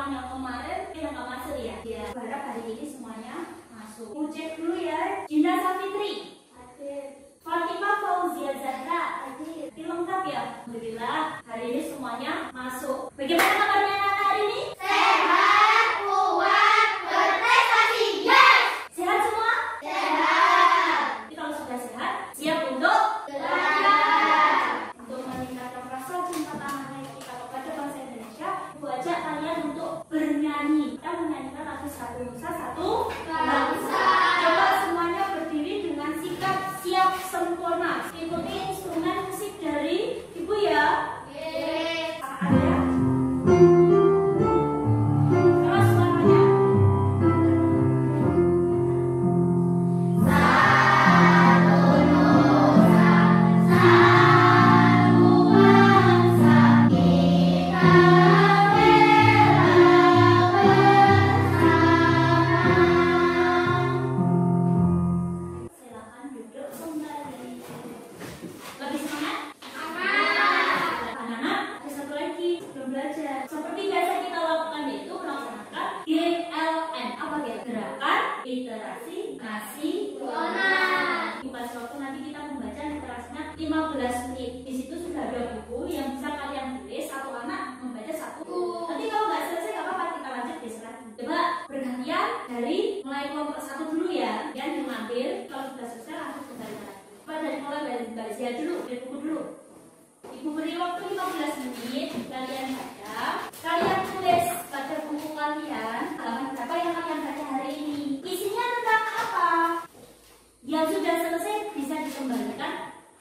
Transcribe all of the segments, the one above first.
pertemuan yang kemarin nggak masuk ya? Ya, harap hari ini semuanya masuk. Aku cek dulu ya. Dinda Safitri. Hadir. Fatimah Fauzia Zahra. Hadir. Lengkap ya? Alhamdulillah. Hari ini semuanya masuk. Bagaimana kabarnya anak hari ini? Sehat, kuat, berprestasi, yes! Sehat semua? Sehat. Jadi kalau sudah sehat, siap untuk Belajar. untuk meningkatkan rasa cinta tanah air kita kepada bangsa Indonesia. Aku ajak kalian untuk bernyanyi. Kita menyanyikan lagu Satu Nusa Satu Bangsa. Coba semuanya berdiri dengan sikap siap sempurna. Ikuti instrumen musik dari Ibu ya. Yes. Ada ya? Keras suaranya. Silakan duduk kembali. Lebih semangat? Anak-anak, ada satu lagi sebelum belajar. Seperti biasa kita lakukan yaitu melaksanakan GLN. Apa ya? Gerakan literasi nasional. Bukan waktu nanti kita membaca literasinya 15 menit. Di situ sudah ada buku yang bisa kalian tulis. Satu anak membaca satu. Nanti kalau nggak selesai nggak apa-apa, kita lanjut besok lagi. Coba bergantian dari mulai kelompok 1 dulu ya. Yang mengambil, kalau sudah selesai langsung kembali lagi. Coba dari mulai dari Zia dulu, dari buku dulu. Ibu beri waktu 15 menit, kalian baca. Kalian tulis pada buku kalian halaman berapa yang kalian baca hari ini. Isinya tentang apa? Yang sudah selesai bisa dikembalikan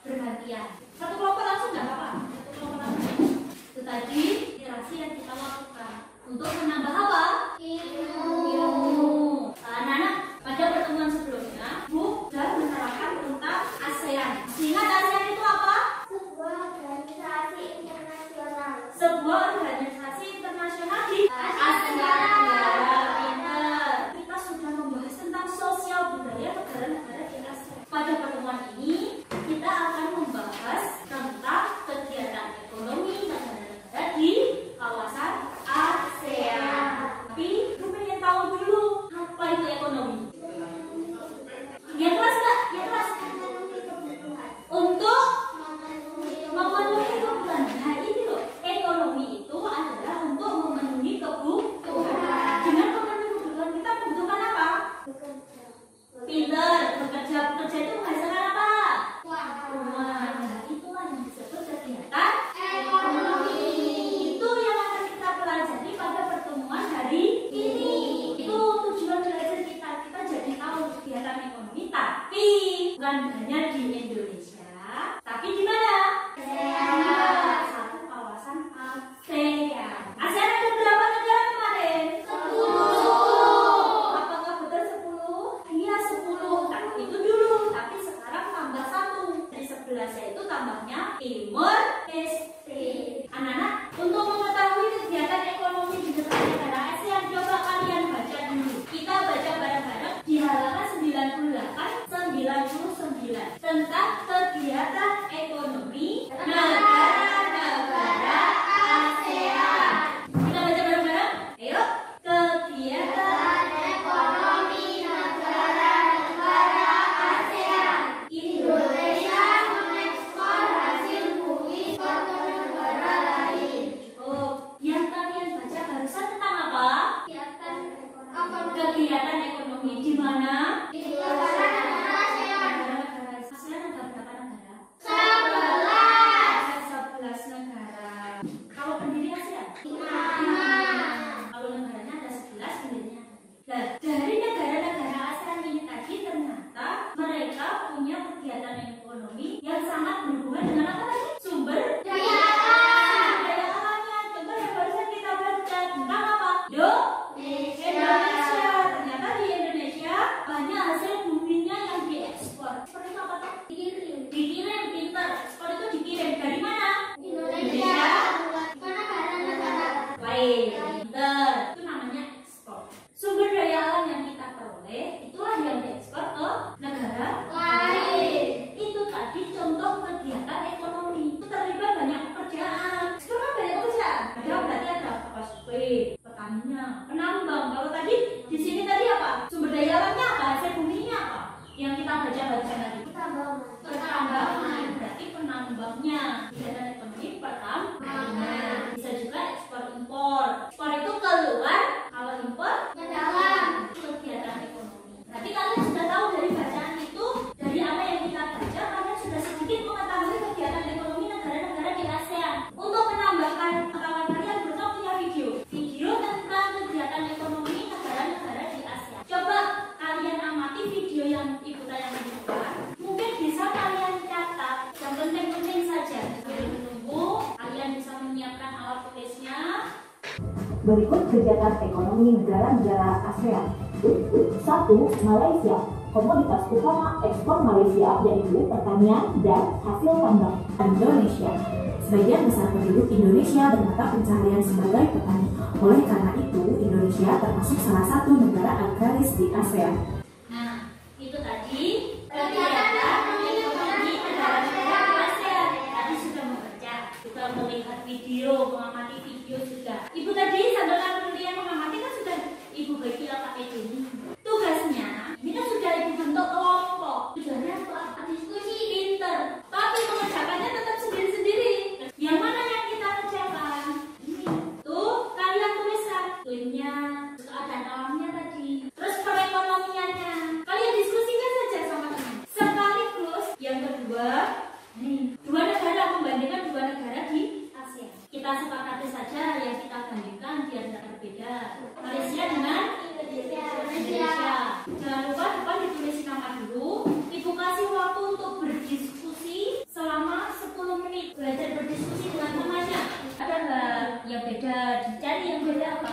bergantian. Satu kelompok langsung nggak apa-apa. Satu kelompok langsung. Itu tadi literasi yang kita lakukan untuk menambah apa? Ilmu. Anak-anak, pada pertemuan sebelumnya, Bu sudah menerangkan tentang ASEAN. Ingat ASEAN itu apa? Sebuah organisasi internasional di Asia Tenggara. Pinter. Kita sudah membahas tentang sosial budaya negara-negara di Asia. Pada pertemuan ini kita akan membahas tentang kegiatan ekonomi negara-negara di kawasan ASEAN. Tapi lu pengen tahu dulu apa itu ekonomi? Ya kelas nggak? Ya kelas. Untuk memenuhi kebutuhan. Nah ini loh, ekonomi itu adalah untuk memenuhi kebutuhan. Dengan memenuhi kebutuhan kita membutuhkan apa? Pinter, bekerja. Bekerja itu menghasilkan apa? Uang. Nah itulah yang disebut kegiatan ekonomi. Itu yang akan kita pelajari pada pertemuan hari ini. Itu tujuan belajar kita. Kita jadi tahu kegiatan ekonomi, tapi bukan hanya di Indonesia, tapi di mana? Satu kawasan ASEAN. ASEAN ada berapa negara kemarin? 10. Apakah betul 10? Iya 10. Tapi itu dulu. Tapi sekarang tambah 1. Dari 11 itu tambahnya Timur Leste. Anak-anak, untuk mengetahui kegiatan ekonomi di negara ASEAN, coba kalian baca dulu. Kita baca bareng-bareng di halaman 98-99 tentang kegiatan ekonomi negara-negara ASEAN. Kita baca bareng-bareng. Ayo, kegiatan Ekonomi negara-negara ASEAN. Indonesia Mengekspor hasil bumi ke negara lain. Oh, yang kalian baca barusan tentang apa? Kegiatan ekonomi di mana? Di negara-negara ASEAN. Negara-negara ASEAN ada berapa negara? 11. Ada 11 negara. Kalau pendiri ASEAN? 5. Kalau negaranya ada 11, pendirinya ada. Nah, dari negara-negara ASEAN ini tadi ternyata mereka punya kegiatan ekonomi yang sangat berhubungan dengan apa tadi? Sumber Daya daya alamnya. Contoh yang barusan kita baca tentang apa? Indonesia. Ternyata di Indonesia banyak hasil bumi Berikut kegiatan ekonomi negara-negara ASEAN. 1. Malaysia. Komoditas utama ekspor Malaysia yaitu pertanian dan hasil tambang. Indonesia. Sebagian besar penduduk Indonesia bermata pencaharian sebagai petani. Oleh karena itu, Indonesia termasuk salah satu negara agraris di ASEAN. Nah, itu tadi kegiatan ekonomi negara-negara di ASEAN. Tadi sudah membaca, juga melihat video, mengamati video juga. Ibu tadi sambil kalian mengamati kan sudah Ibu bagi pakai ini. Tugasnya, ini kan sudah Ibu bentuk kelompok. Tujuannya untuk apa? Diskusi pinter. Tapi mengerjakannya tetap sendiri-sendiri. Yang mana yang kita kerjakan? Ini. Tuh, kalian tuliskan. Tuhnya, keadaan alamnya tadi. Terus perekonomiannya. Kalian diskusikan saja sama teman. Sekaligus yang kedua, nih, dua negara membandingkan dua negara di ASEAN. Kita sepakati saja yang kita bandingkan biar tidak berbeda. Malaysia dengan Indonesia. Jangan lupa depan ditulis nama dulu. Ibu kasih waktu untuk berdiskusi selama 10 menit. Belajar berdiskusi dengan temannya. Ada nggak yang beda? Dicari yang beda apa?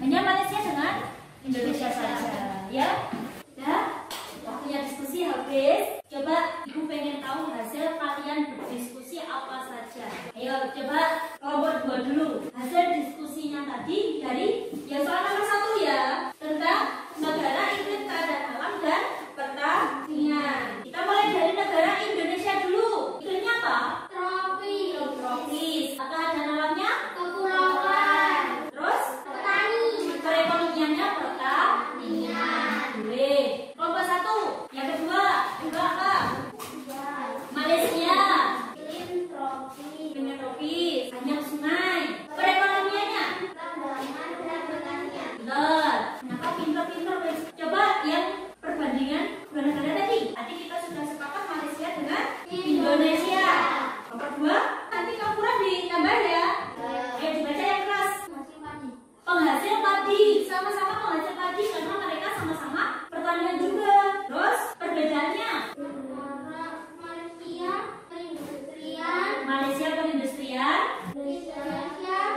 Hanya Malaysia dengan Indonesia saja, ya. Ya, waktunya diskusi habis. Coba Ibu pengen tahu hasil kalian berdiskusi apa saja. Ayo coba kelompok 2 dulu. Hasil diskusinya tadi dari yang soal nomor 1 ya, tentang negara iklim keadaan alam dan pertanian. Kita mulai dari negara Indonesia dulu. Iklimnya apa? Tropis. Keadaan alamnya? Kepulauan. Terus? Petani. Perekonomiannya pertanian. Boleh. Kelompok 1. Yang kedua apa? Malaysia. Iklim tropis. Iklim tropis. Banyak sungai. Perekonomiannya? Tambangan dan pertanian. Betul. Kenapa pinter-pinter? Coba yang perbandingan dua negara tadi. Tadi kita sudah sepakat Malaysia dengan Indonesia. Kelompok 2. Nanti campuran ditambah ya. Ayo dibaca yang keras. Penghasil padi. Sama-sama penghasil padi karena mereka sama-sama pertanian juga. Terus perbedaannya? Malaysia perindustrian. Indonesia pertanian.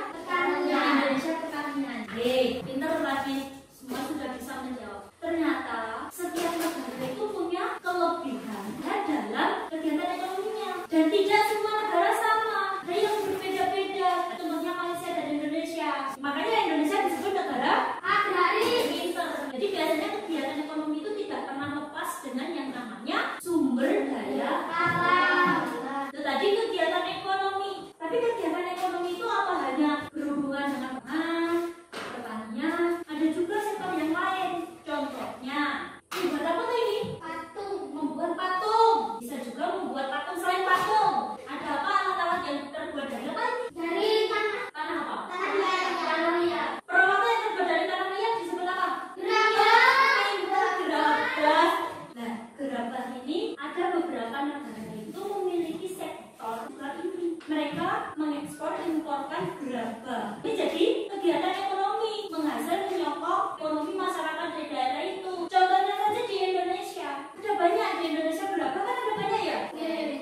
Pinter lagi, semua sudah bisa menjawab. Ternyata setiap negara itu punya kelebihan dalam kegiatan ekonominya, dan tidak semua negara sama. Ada yang berbeda-beda. Contohnya Malaysia dan Indonesia. Makanya Indonesia disebut negara agraris. Pinter. Jadi biasanya kegiatan ekonomi itu tidak pernah lepas dengan yang namanya sumber daya alam. Itu tadi kegiatan ekonomi. Tapi kegiatan ekonomi itu apa hanya berhubungan dengan pangan, pertanian? Ada juga sektor yang lain. Contohnya, membuat apa tuh ini? Patung. Membuat patung. Bisa juga membuat patung selain patung. Ada apa alat-alat yang terbuat dari apa ini? Dari tanah. Tanah apa? Tanah liat. Peralatan yang terbuat dari tanah liat disebut apa? Gerabah. Gerabah. Nah, gerabah ini ada beberapa negara itu memiliki sektor seperti ini. Mereka mengekspor imporkan gerabah. Ini jadi kegiatan ekonomi, menghasilkan menyokong ekonomi masyarakat di daerah itu. Contohnya saja di Indonesia. Ada banyak di Indonesia gerabah kan ada banyak ya?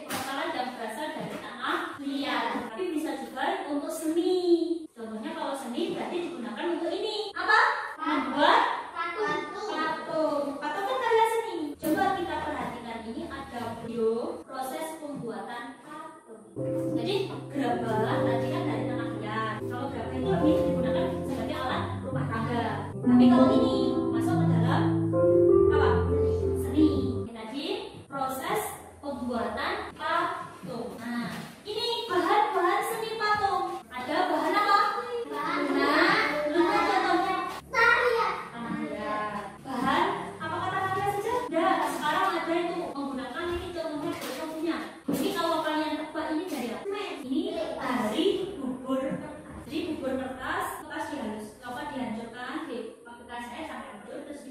Masalah yang berasal dari tanah liat. Tapi bisa juga untuk seni. Contohnya kalau seni berarti digunakan untuk ini. Apa? Membuat patung. Patung kan karya seni. Coba kita perhatikan ini ada video proses pembuatan patung. Jadi gerabah tadi kan dari tanah liat. Kalau gerabah itu lebih digunakan sebagai alat rumah tangga. Tapi kalau ini masuk ke dalam apa? Seni. Tadi proses pembuatan patung. Nah, ini bahan-bahan seni patung. Ada bahan apa? Contohnya tanah liat. Bahan apakah tanah liat saja? Tidak. Sekarang ada itu menggunakan ini contohnya berikutnya. Ini kalau kalian tebak ini dari apa? Ini dari bubur kertas. Jadi bubur kertas bekas dihancurkan, dipakai saya sampai hancur terus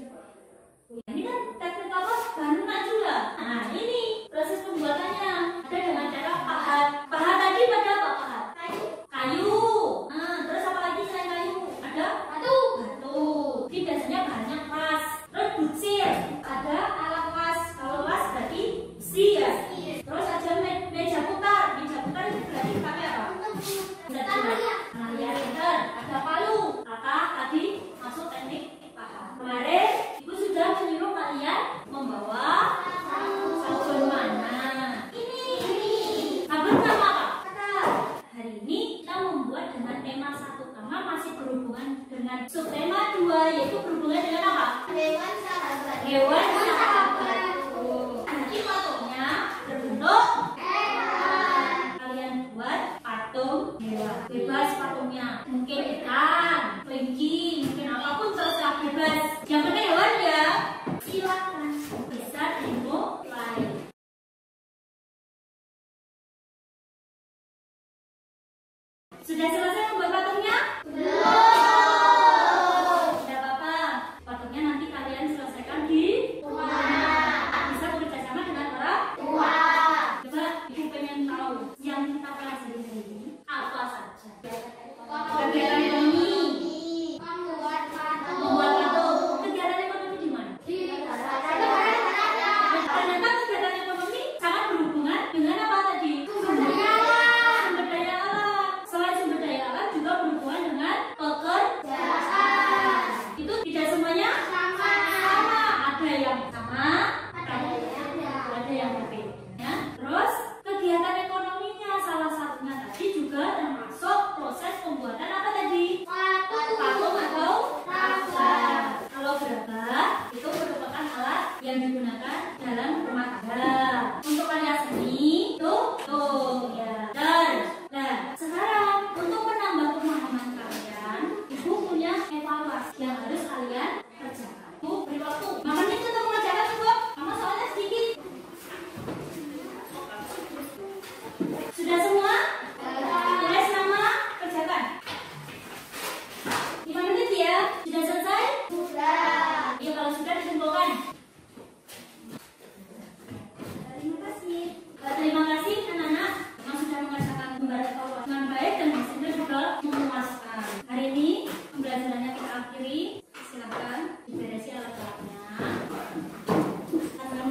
ini kan teknik apa? Bahan lunak juga. Nah ini proses pembuatannya ada dengan cara pahat. Pahat tadi pada apa pahat? Kayu. Nah terus apa lagi selain kayu? Ada batu. Ini biasanya bahannya keras. Terus bucir. Ada alat keras. Kalau keras berarti besi ya. Terus ada meja putar. Meja putar itu berarti pakai apa? Tanah liat. yaitu berhubungan dengan apa? Hewan sahabat. Hewan sahabat. Nanti patungnya berbentuk Hewan. kalian buat patung hewan. Bebas patungnya. Mungkin ikan, kelinci, mungkin apapun terserah bebas. Yang penting hewan ya. Silakan bisa dimulai. Sudah selesai membuat patungnya? Belum. Tidak apa-apa. Patungnya nanti kalian selesaikan di Tua. bisa bekerja sama dengan orang. Tua. Coba ibu pengen tahu yang kita pelajari hari ini apa saja? Kegiatan ekonomi. Membuat patung. Membuat patung. Kegiatan ekonomi di mana? Di Ternyata kegiatan ekonomi sangat berhubungan dengan apa tadi? Sumber daya alam. Sumber daya alam. Selain sumber daya alam juga berhubungan dengan pekerjaan. Itu tidak semuanya Sama. sama. Ada yang sama, Ada yang ada yang berbeda. Ya. Terus kegiatan ekonominya salah satunya tadi juga termasuk proses pembuatan apa tadi? Patung atau Gerabah. kalau gerabah itu merupakan alat yang digunakan dalam rumah tangga. Untuk karya seni tuh ya. Nah, sekarang untuk menambah pemahaman kalian, ibu punya evaluasi yang harus kalian kerjakan. Bu, beri waktu 5 menit untuk mengerjakan ibu. Mama soalnya sedikit. Sudah semua? Tulis nama, kerjakan. 5 menit ya. Sudah selesai? Sudah. Ya kalau sudah dikumpulkan. Terima kasih. Terima kasih anak-anak yang sudah mengerjakan gambar evaluasi dengan baik dan hasilnya juga memuaskan. Hari ini pembelajarannya kita akhiri. Silakan diberesi alat-alatnya. Sebelum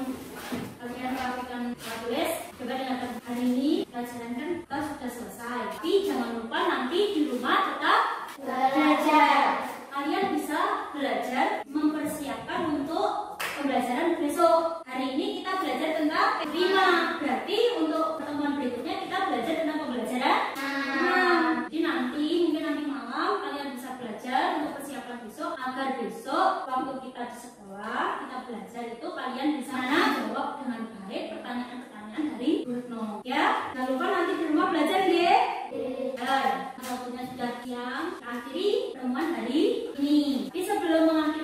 kalian melakukan tulis, coba dengarkan. Hari ini pelajaran kan kita sudah selesai. Tapi jangan lupa nanti di rumah tetap belajar. Kalian bisa belajar mempersiapkan untuk pembelajaran besok. Hari ini kita belajar tentang 5. Berarti untuk pertemuan berikutnya kita belajar tentang pembelajaran 6. Jadi mungkin nanti malam kalian bisa belajar untuk persiapan besok agar besok waktu kita di sekolah kita belajar itu kalian bisa jawab dengan baik pertanyaan-pertanyaan dari Bruno. Ya, jangan lupa nanti di rumah belajar ya. Waktunya sudah siang. Akhiri pertemuan hari ini. Tapi sebelum mengakhiri